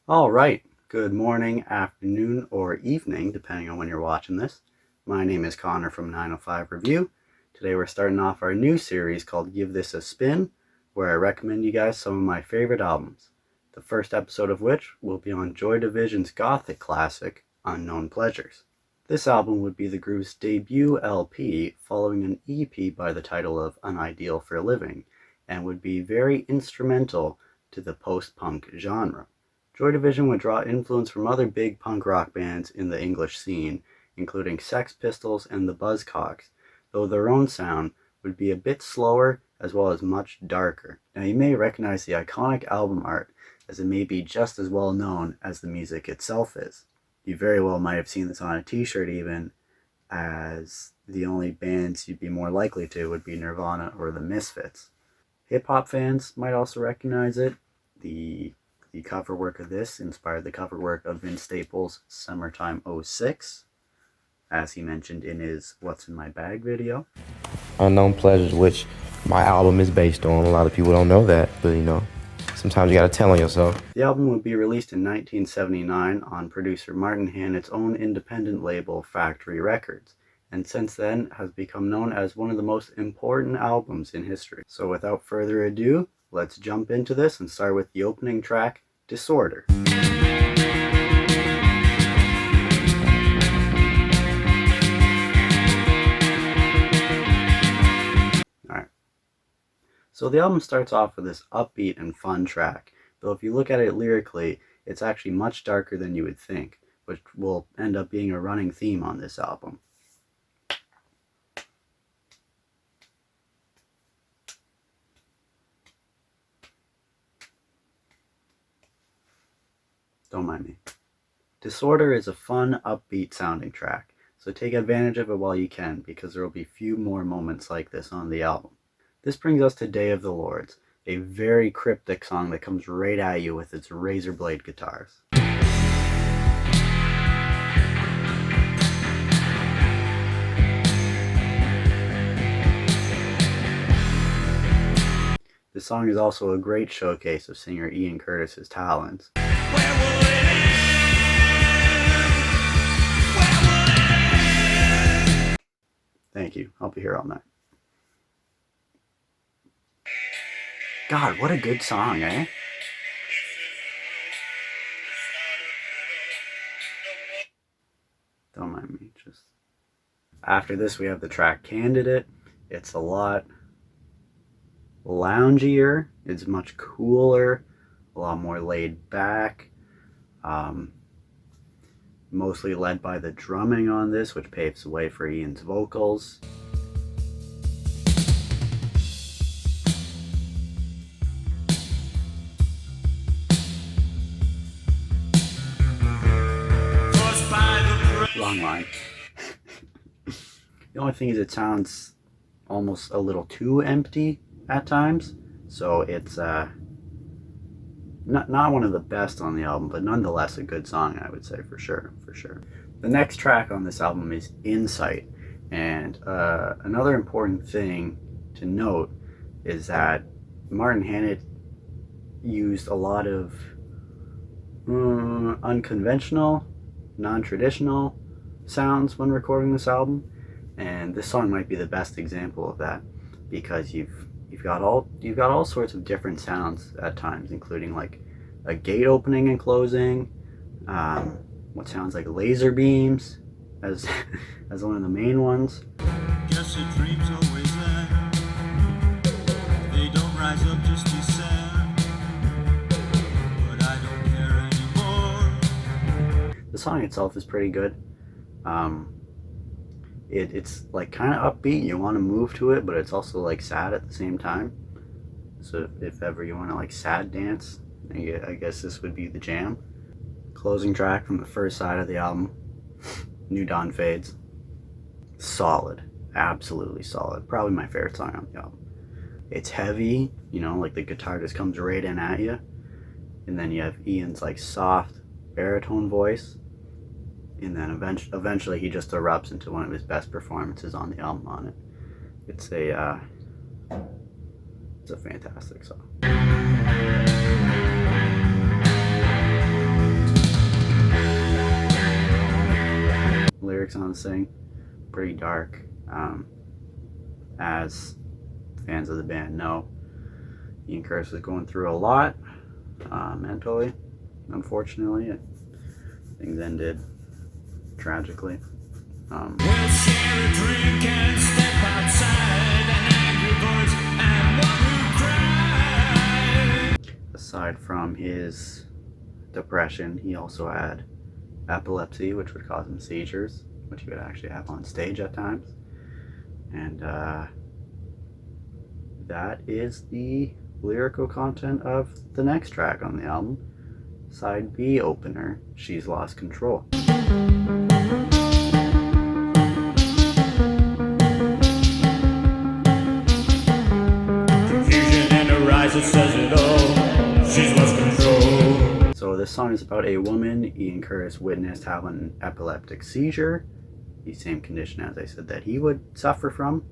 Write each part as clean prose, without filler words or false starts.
All right, good morning, afternoon, or evening, depending on when you're watching this. My name is Connor from 905 Review. Today we're starting off our new series called Give This a Spin, where I recommend you guys some of my favorite albums. The first episode of which will be on Joy Division's gothic classic, Unknown Pleasures. This album would be the group's debut LP following an EP by the title of An Ideal for Living, and would be very instrumental to the post-punk genre. Joy Division would draw influence from other big punk rock bands in the English scene, including Sex Pistols and the Buzzcocks, though their own sound would be a bit slower as well as much darker. Now you may recognize the iconic album art, as it may be just as well known as the music itself is. You very well might have seen this on a t-shirt even, as the only bands you'd be more likely to would be Nirvana or the Misfits. Hip-hop fans might also recognize it. The cover work of this inspired the cover work of Vince Staples' Summertime '06, as he mentioned in his What's in My Bag video. Unknown Pleasures, which my album is based on. A lot of people don't know that, but sometimes you gotta tell on yourself. The album would be released in 1979 on producer Martin Hannett's own independent label, Factory Records, and since then has become known as one of the most important albums in history. So without further ado, let's jump into this and start with the opening track, Disorder. Alright. So the album starts off with this upbeat and fun track, though if you look at it lyrically, it's actually much darker than you would think, which will end up being a running theme on this album. Don't mind me. Disorder is a fun, upbeat sounding track, so take advantage of it while you can, because there will be few more moments like this on the album. This brings us to Day of the Lords, a very cryptic song that comes right at you with its razor blade guitars. This song is also a great showcase of singer Ian Curtis's talents. Thank you. I'll be here all night. God, what a good song, eh? Don't mind me. Just after this, we have the track Candidate. It's a lot loungier. It's much cooler, a lot more laid back. Mostly led by the drumming on this, which paves the way for Ian's vocals. Long line. The only thing is it sounds almost a little too empty at times, so it's not one of the best on the album, but nonetheless a good song, I would say, for sure. The next track on this album is Insight, and another important thing to note is that Martin Hannett used a lot of unconventional, non-traditional sounds when recording this album, and this song might be the best example of that, because you've got all sorts of different sounds at times, including like a gate opening and closing, what sounds like laser beams as one of the main ones. Guess your dreams always there. They don't rise up, just descend. But I don't care anymore. The song itself is pretty good. It's like kind of upbeat. You want to move to it, but it's also like sad at the same time. So if ever you want to like sad dance, I guess this would be the jam. Closing track from the first side of the album, New Dawn Fades. Solid, absolutely solid. Probably my favorite song on the album. It's heavy, like the guitar just comes right in at you, and then you have Ian's like soft baritone voice. And then eventually he just erupts into one of his best performances on the album on it. It's a fantastic song. Hendrix on the sing. Pretty dark. As fans of the band know, Ian Curtis was going through a lot mentally. Unfortunately, things ended tragically. We'll share a drink and step outside an angry voice and one who cried. Aside from his depression, he also had epilepsy, which would cause him seizures, which he would actually have on stage at times. And that is the lyrical content of the next track on the album, Side B opener, She's Lost Control. Confusion in her eyes, it says it all. She's lost control. So this song is about a woman Ian Curtis witnessed have an epileptic seizure, the same condition as I said that he would suffer from.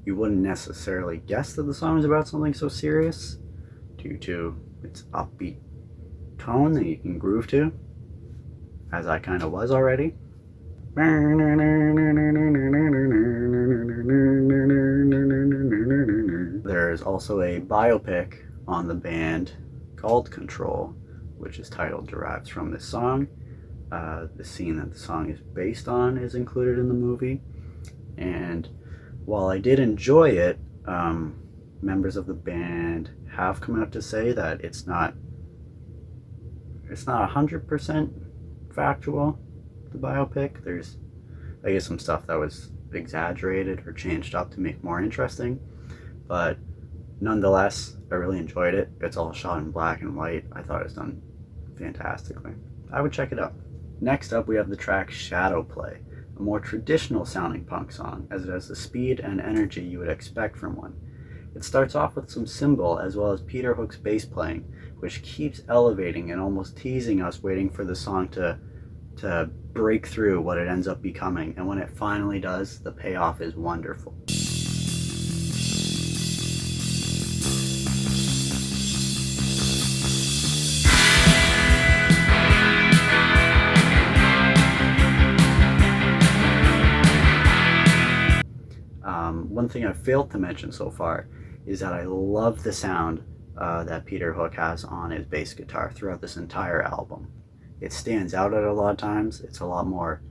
You wouldn't necessarily guess that the song is about something so serious due to its upbeat tone that you can groove to, as I kind of was already. There's also a biopic on the band called Control, which is titled derives from this song. The scene that the song is based on is included in the movie, and while I did enjoy it, members of the band have come out to say that it's not 100% factual, the biopic. There's, I guess, some stuff that was exaggerated or changed up to make more interesting, but nonetheless, I really enjoyed it. It's all shot in black and white. I thought it was done fantastically. I would check it out. Next up, we have the track Shadow Play, a more traditional sounding punk song, as it has the speed and energy you would expect from one. It starts off with some cymbal as well as Peter Hook's bass playing, which keeps elevating and almost teasing us, waiting for the song to break through what it ends up becoming. And when it finally does, the payoff is wonderful. One thing I failed to mention so far is that I love the sound that Peter Hook has on his bass guitar throughout this entire album. It stands out at a lot of times. It's a lot more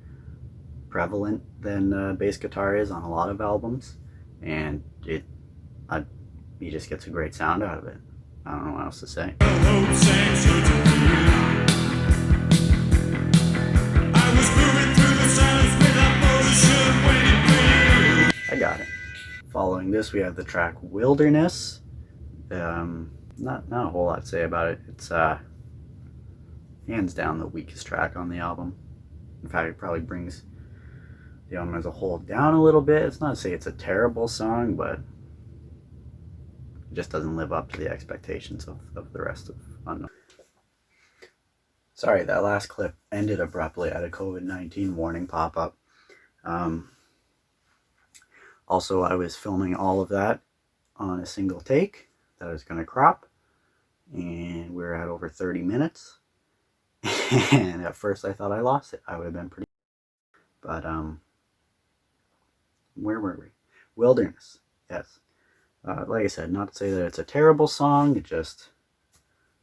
prevalent than bass guitar is on a lot of albums, and he just gets a great sound out of it. I don't know what else to say. I got it. Following this, we have the track Wilderness. Not a whole lot to say about it. It's hands down the weakest track on the album. In fact, it probably brings the album as a whole down a little bit. It's not to say it's a terrible song, but it just doesn't live up to the expectations of the rest of Unknown. Sorry, that last clip ended abruptly. I had a COVID-19 warning pop up. Also, I was filming all of that on a single take that I was going to crop, and we're at over 30 minutes. And at first I thought I lost it. I would have been pretty, but where were we? Wilderness. Yes. Like I said, not to say that it's a terrible song, it just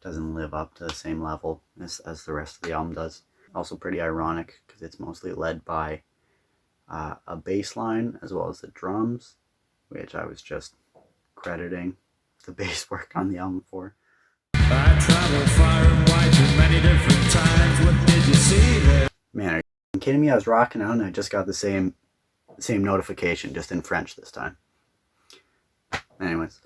doesn't live up to the same level as the rest of the album does. Also pretty ironic because it's mostly led by a bass line as well as the drums, which I was just crediting the bass work on the album for. I traveled far and wide to many different times. What did you see there? Man, are you kidding me? I was rocking out and I just got the same notification, just in French this time. Anyways,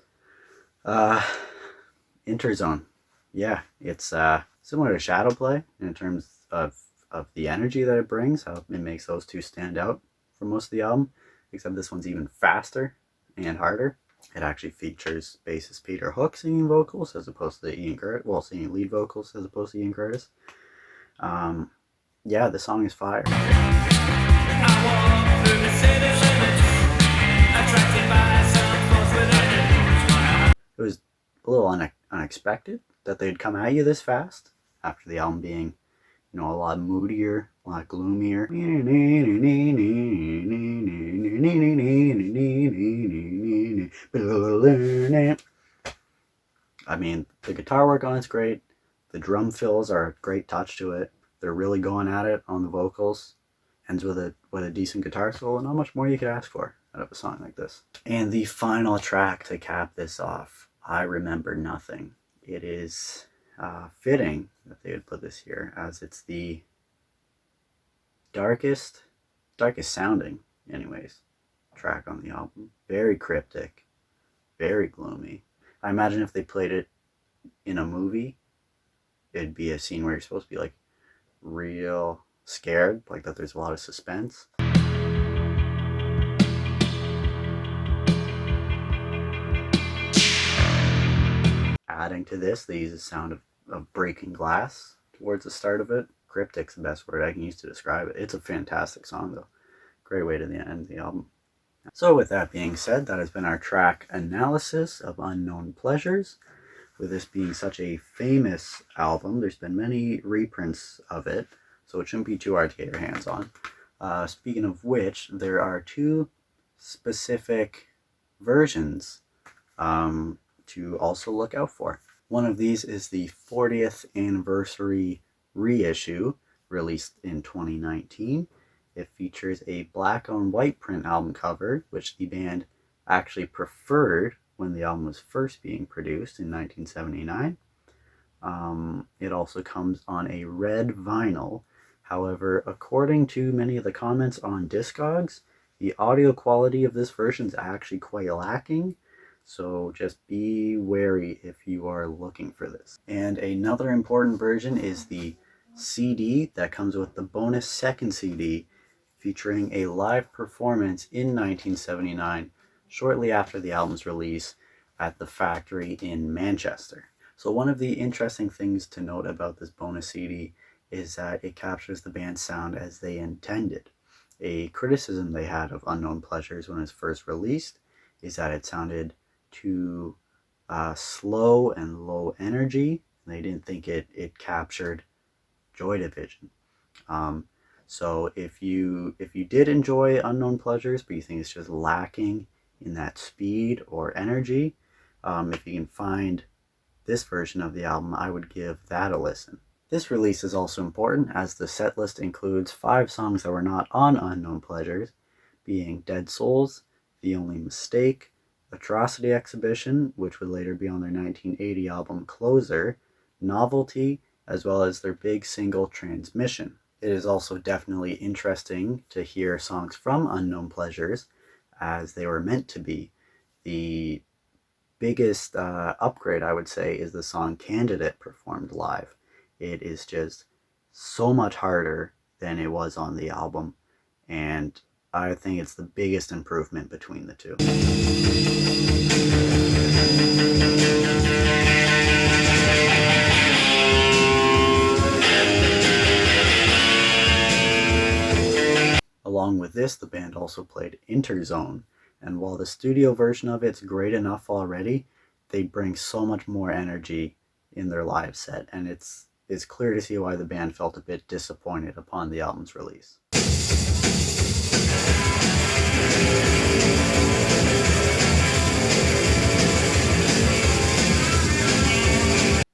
Interzone. Yeah, it's similar to Shadow Play in terms of the energy that it brings, how it makes those two stand out for most of the album, except this one's even faster and harder. It actually features bassist Peter Hook singing vocals as opposed to Ian Curtis, well, singing lead vocals as opposed to Ian Curtis. Yeah, the song is fire. It was a little unexpected that they'd come at you this fast after the album being a lot moodier, a lot gloomier. I mean, the guitar work on it's great. The drum fills are a great touch to it. They're really going at it on the vocals. Ends with a decent guitar solo. Not much more you could ask for out of a song like this. And the final track to cap this off, I Remember Nothing. It is fitting that they would put this here, as it's the darkest sounding, anyways, track on the album. Very cryptic, very gloomy. I imagine if they played it in a movie, it'd be a scene where you're supposed to be like real scared, like that there's a lot of suspense. Adding to this, they use the sound of breaking glass towards the start of it. Cryptic's the best word I can use to describe it. It's a fantastic song though. Great way to the end of the album. So with that being said, that has been our track analysis of Unknown Pleasures. With this being such a famous album, there's been many reprints of it, so it shouldn't be too hard to get your hands on. Speaking of which, there are two specific versions to also look out for. One of these is the 40th anniversary reissue, released in 2019. It features a black on white print album cover, which the band actually preferred when the album was first being produced in 1979. It also comes on a red vinyl. However, according to many of the comments on Discogs, the audio quality of this version is actually quite lacking. So just be wary if you are looking for this. And another important version is the CD that comes with the bonus second CD, featuring a live performance in 1979, shortly after the album's release at the Factory in Manchester. So one of the interesting things to note about this bonus CD is that it captures the band's sound as they intended. A criticism they had of Unknown Pleasures when it was first released is that it sounded too slow and low energy. They didn't think it captured Joy Division. So if you did enjoy Unknown Pleasures, but you think it's just lacking in that speed or energy, if you can find this version of the album, I would give that a listen. This release is also important as the set list includes 5 songs that were not on Unknown Pleasures, being Dead Souls, The Only Mistake, Atrocity Exhibition, which would later be on their 1980 album Closer, Novelty, as well as their big single Transmission. It is also definitely interesting to hear songs from Unknown Pleasures as they were meant to be. The biggest upgrade, I would say, is the song Candidate performed live. It is just so much harder than it was on the album, and I think it's the biggest improvement between the two. Along with this, the band also played Interzone, and while the studio version of it's great enough already, they bring so much more energy in their live set, and it's clear to see why the band felt a bit disappointed upon the album's release.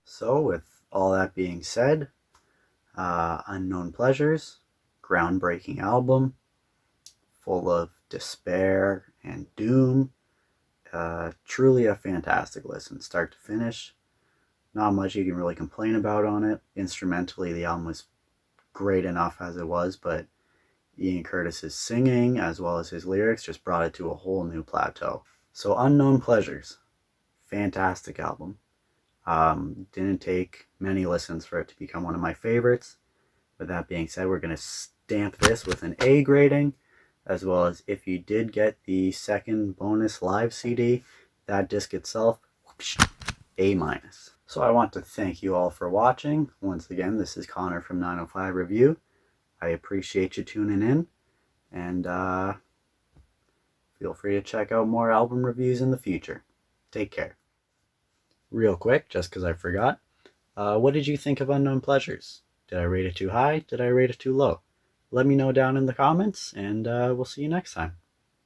So with all that being said, Unknown Pleasures, groundbreaking album, full of despair and doom. Truly a fantastic listen, start to finish. Not much you can really complain about on it. Instrumentally, the album was great enough as it was, but Ian Curtis's singing as well as his lyrics just brought it to a whole new plateau. So Unknown Pleasures, fantastic album. Didn't take many listens for it to become one of my favorites. With that being said, we're going to stamp this with an A grading, as well as if you did get the second bonus live CD, that disc itself, A-. So I want to thank you all for watching. Once again, this is Connor from 905 Review. I appreciate you tuning in, and feel free to check out more album reviews in the future. Take care. Real quick, just because I forgot, what did you think of Unknown Pleasures? Did I rate it too high? Did I rate it too low? Let me know down in the comments, and we'll see you next time.